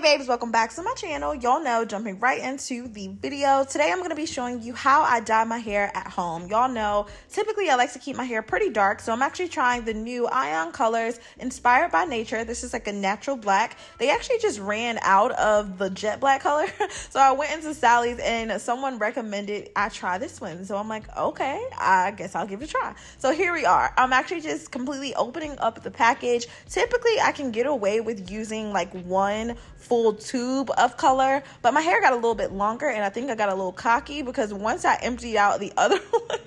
babes, welcome back to my channel. Y'all know, jumping right into the video. Today I'm going to be showing you how I dye my hair at home. Y'all know, typically I like to keep my hair pretty dark, so I'm actually trying the new Ion colors inspired by nature. This is like a natural black. They actually just ran out of the jet black color, so I went into Sally's and someone recommended I try this one. So I'm like, okay, I guess I'll give it a try. So here we are. I'm actually just completely opening up the package. Typically I can get away with using like one full tube of color, but my hair got a little bit longer and I think I got a little cocky because once I emptied out the other one,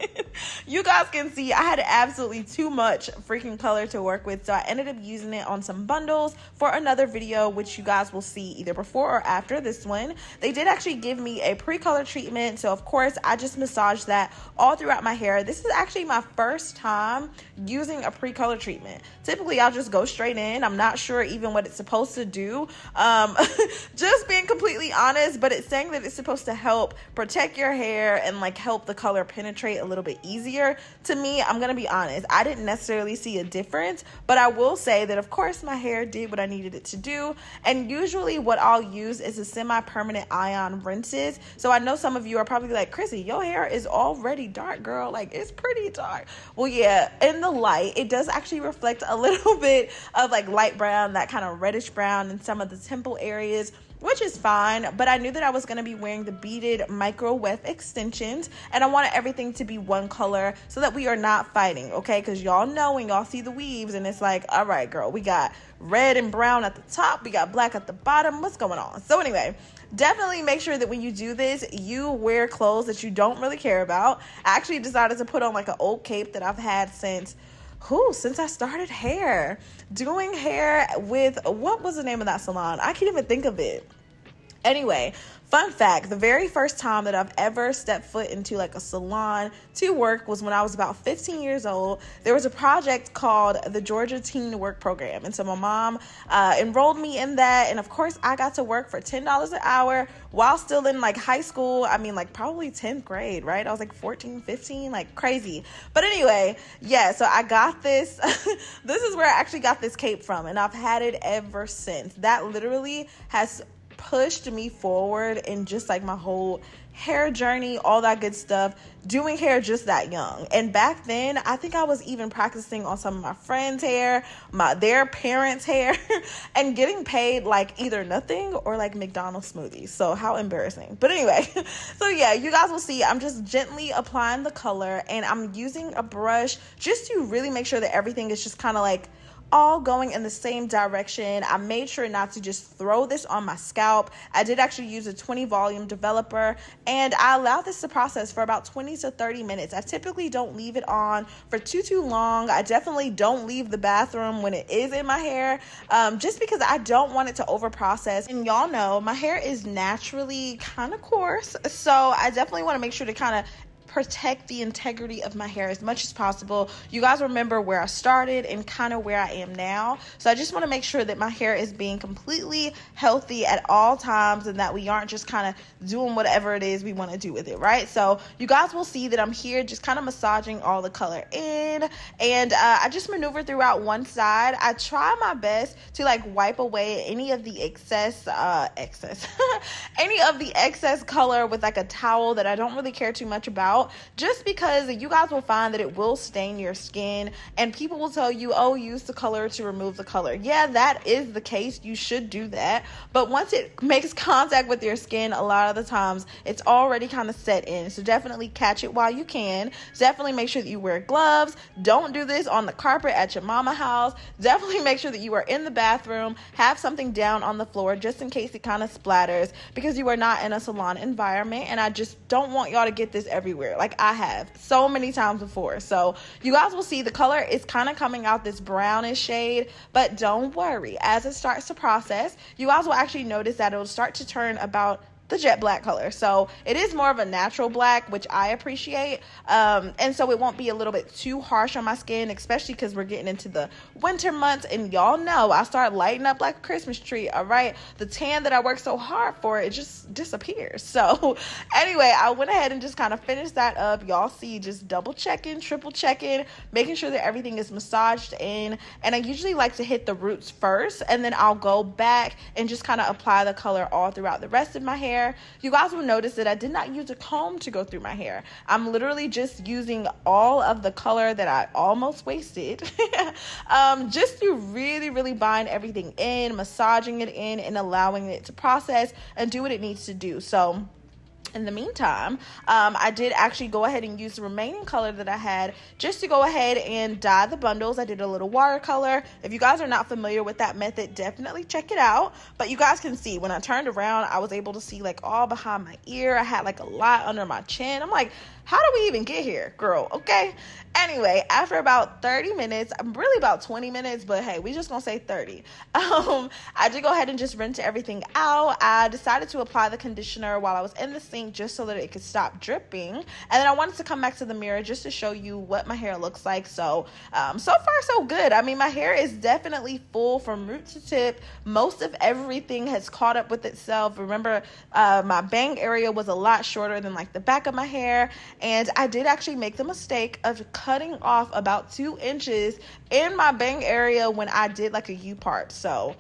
you guys can see I had absolutely too much freaking color to work with, so I ended up using it on some bundles for another video, which you guys will see either before or after this one. They did actually give me a pre-color treatment, so of course I just massaged that all throughout my hair. This is actually my first time using a pre-color treatment. Typically I'll just go straight in. I'm not sure even what it's supposed to do, just being completely honest, but it's saying that it's supposed to help protect your hair and like help the color penetrate a little bit easier. To me, I'm gonna be honest, I didn't necessarily see a difference, but I will say that of course my hair did what I needed it to do. And usually what I'll use is a semi-permanent ion rinses. So I know some of you are probably like, Chrissy, your hair is already dark, girl, like it's pretty dark. Well, yeah, in the light it does actually reflect a little bit of like light brown, that kind of reddish brown in some of the temple areas, which is fine, but I knew that I was going to be wearing the beaded micro weft extensions, and I wanted everything to be one color so that we are not fighting, okay? Because y'all know when y'all see the weaves and it's like, all right, girl, we got red and brown at the top, we got black at the bottom, what's going on? So anyway, definitely make sure that when you do this, you wear clothes that you don't really care about. I actually decided to put on like an old cape that I've had since I started doing hair with, what was the name of that salon? I can't even think of it. Anyway, fun fact, the very first time that I've ever stepped foot into like a salon to work was when I was about 15 years old. There was a project called the Georgia Teen Work Program. And so my mom enrolled me in that. And of course I got to work for $10 an hour while still in like high school. I mean, like probably 10th grade, right? I was like 14, 15, like crazy. But anyway, yeah, so I got this. This is where I actually got this cape from. And I've had it ever since. That literally has pushed me forward in just like my whole hair journey, all that good stuff, doing hair just that young. And back then I think I was even practicing on some of my friends' hair, their parents' hair, and getting paid like either nothing or like McDonald's smoothies. So how embarrassing. But anyway, so yeah, you guys will see I'm just gently applying the color and I'm using a brush just to really make sure that everything is just kind of like all going in the same direction. I made sure not to just throw this on my scalp. I did actually use a 20 volume developer and I allowed this to process for about 20 to 30 minutes. I typically don't leave it on for too long. I definitely don't leave the bathroom when it is in my hair, just because I don't want it to over process. And y'all know my hair is naturally kind of coarse, so I definitely want to make sure to kind of protect the integrity of my hair as much as possible. You guys remember where I started and kind of where I am now. So I just want to make sure that my hair is being completely healthy at all times and that we aren't just kind of doing whatever it is we want to do with it, right? So you guys will see that I'm here just kind of massaging all the color in, and I just maneuver throughout one side. I try my best to like wipe away any of the excess any of the excess color with like a towel that I don't really care too much about, just because you guys will find that it will stain your skin and people will tell you, oh, use the color to remove the color. Yeah, that is the case. You should do that. But once it makes contact with your skin, a lot of the times it's already kind of set in. So definitely catch it while you can. Definitely make sure that you wear gloves. Don't do this on the carpet at your mama house. Definitely make sure that you are in the bathroom. Have something down on the floor just in case it kind of splatters, because you are not in a salon environment and I just don't want y'all to get this everywhere like I have so many times before. So you guys will see the color is kind of coming out this brownish shade, but don't worry, as it starts to process, you guys will actually notice that it will start to turn about the jet black color. So it is more of a natural black, which I appreciate. And so it won't be a little bit too harsh on my skin, especially because we're getting into the winter months. And y'all know I start lighting up like a Christmas tree, all right? The tan that I work so hard for, it just disappears. So anyway, I went ahead and just kind of finished that up. Y'all see, just double checking, triple checking, making sure that everything is massaged in. And I usually like to hit the roots first, and then I'll go back and just kind of apply the color all throughout the rest of my hair. You guys will notice that I did not use a comb to go through my hair. I'm literally just using all of the color that I almost wasted just to really bind everything in, massaging it in, and allowing it to process and do what it needs to do. So in the meantime, I did actually go ahead and use the remaining color that I had just to go ahead and dye the bundles. I did a little watercolor. If you guys are not familiar with that method, definitely check it out. But you guys can see when I turned around, I was able to see like all behind my ear. I had like a lot under my chin. I'm like, how do we even get here, girl? Okay. Anyway, after about 30 minutes, really about 20 minutes, but hey, we just gonna say 30. I did go ahead and just rinse everything out. I decided to apply the conditioner while I was in the sink just so that it could stop dripping. And then I wanted to come back to the mirror just to show you what my hair looks like. So, so far so good. I mean, my hair is definitely full from root to tip. Most of everything has caught up with itself. Remember, my bang area was a lot shorter than like the back of my hair. And I did actually make the mistake of cutting off about 2 inches in my bang area when I did like a U-part. So,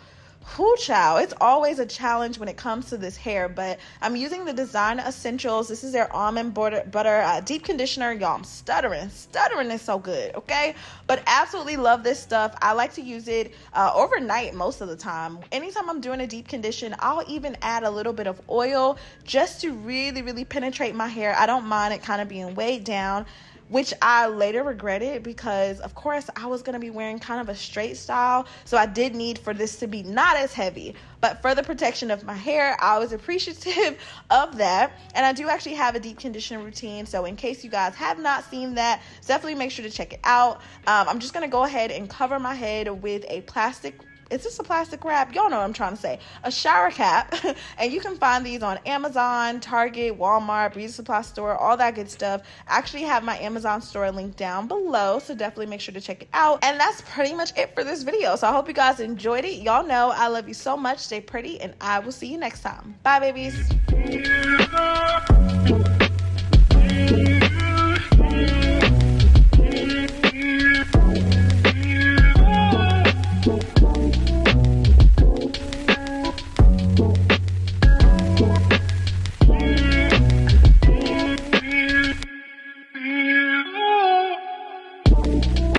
whoo child, it's always a challenge when it comes to this hair, but I'm using the Design Essentials. This is their almond butter deep conditioner. Y'all, I'm stuttering is so good, okay? But absolutely love this stuff. I like to use it overnight most of the time. Anytime I'm doing a deep condition, I'll even add a little bit of oil just to really penetrate my hair. I don't mind it kind of being weighed down, which I later regretted because, of course, I was going to be wearing kind of a straight style. So I did need for this to be not as heavy. But for the protection of my hair, I was appreciative of that. And I do actually have a deep conditioner routine. So in case you guys have not seen that, definitely make sure to check it out. I'm just going to go ahead and cover my head with a plastic. Is this a plastic wrap? Y'all know what I'm trying to say. A shower cap. And you can find these on Amazon, Target, Walmart, Beauty Supply Store, all that good stuff. I actually have my Amazon store linked down below, so definitely make sure to check it out. And that's pretty much it for this video. So I hope you guys enjoyed it. Y'all know I love you so much. Stay pretty, and I will see you next time. Bye, babies.